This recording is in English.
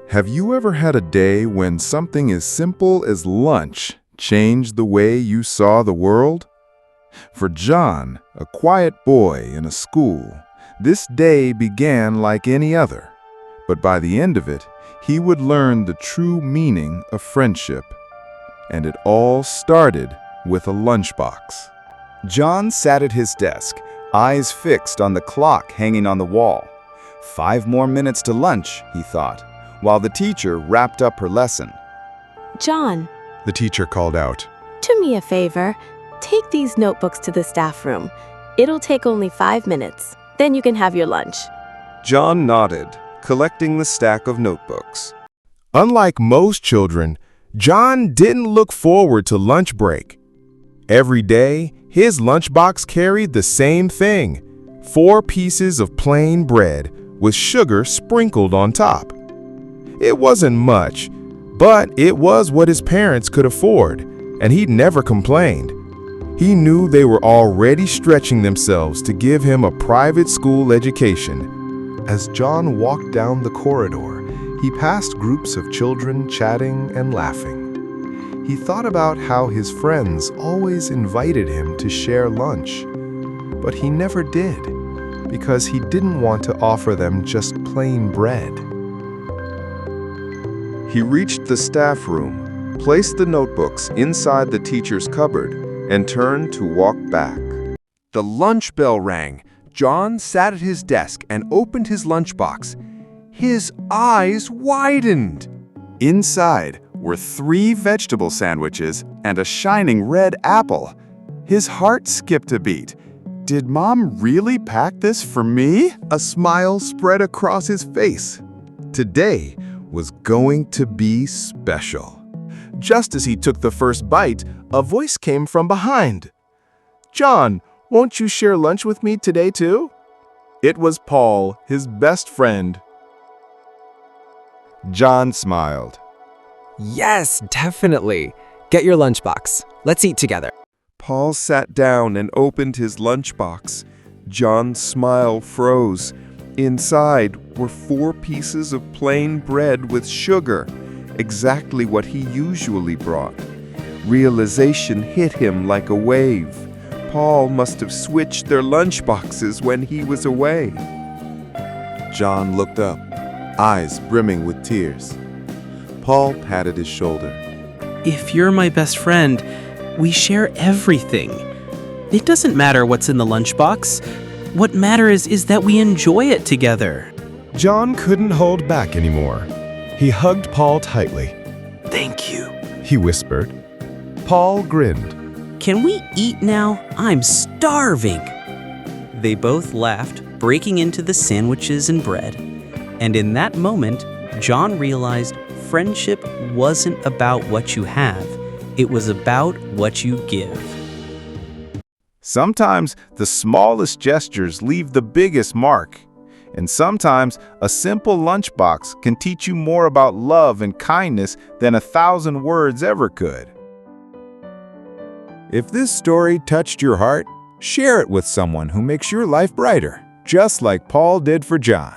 Have you ever had a day when something as simple as lunch changed the way you saw the world? For John, a quiet boy in a school, this day began like any other. But by the end of it, he would learn the true meaning of friendship. And it all started with a lunchbox. John sat at his desk, eyes fixed on the clock hanging on the wall. 5 more minutes to lunch, he thought, while the teacher wrapped up her lesson. John, The teacher called out. do me a favor. Take these notebooks to the staff room. It'll take only 5 minutes. Then you can have your lunch. John nodded, collecting the stack of notebooks. Unlike most children, John didn't look forward to lunch break. Every day, his lunchbox carried the same thing: 4 pieces of plain bread with sugar sprinkled on top. It wasn't much, but it was what his parents could afford, and he'd never complained. He knew they were already stretching themselves to give him a private school education. As John walked down the corridor, he passed groups of children chatting and laughing. He thought about how his friends always invited him to share lunch, but he never did, because he didn't want to offer them just plain bread. He reached the staff room, placed the notebooks inside the teacher's cupboard, and turned to walk back. The lunch bell rang. John sat at his desk and opened his lunchbox. His eyes widened. Inside were 3 vegetable sandwiches and a shining red apple. His heart skipped a beat. Did Mom really pack this for me? A smile spread across his face. Today was going to be special. Just as he took the first bite, a voice came from behind. "John, won't you share lunch with me today too?" It was Paul, his best friend. John smiled. Yes, definitely. Get your lunchbox. Let's eat together. Paul sat down and opened his lunchbox. John's smile froze. Inside were 4 pieces of plain bread with sugar, exactly what he usually brought. Realization hit him like a wave. Paul must have switched their lunchboxes when he was away. John looked up, eyes brimming with tears. Paul patted his shoulder. If you're my best friend, we share everything. It doesn't matter what's in the lunchbox. What matters is that we enjoy it together. John couldn't hold back anymore. He hugged Paul tightly. Thank you. He whispered. Paul grinned. Can we eat now? I'm starving. They both laughed, breaking into the sandwiches and bread. And in that moment, John realized friendship wasn't about what you have. It was about what you give. Sometimes the smallest gestures leave the biggest mark. And sometimes a simple lunchbox can teach you more about love and kindness than 1,000 words ever could. If this story touched your heart, share it with someone who makes your life brighter, just like Paul did for John.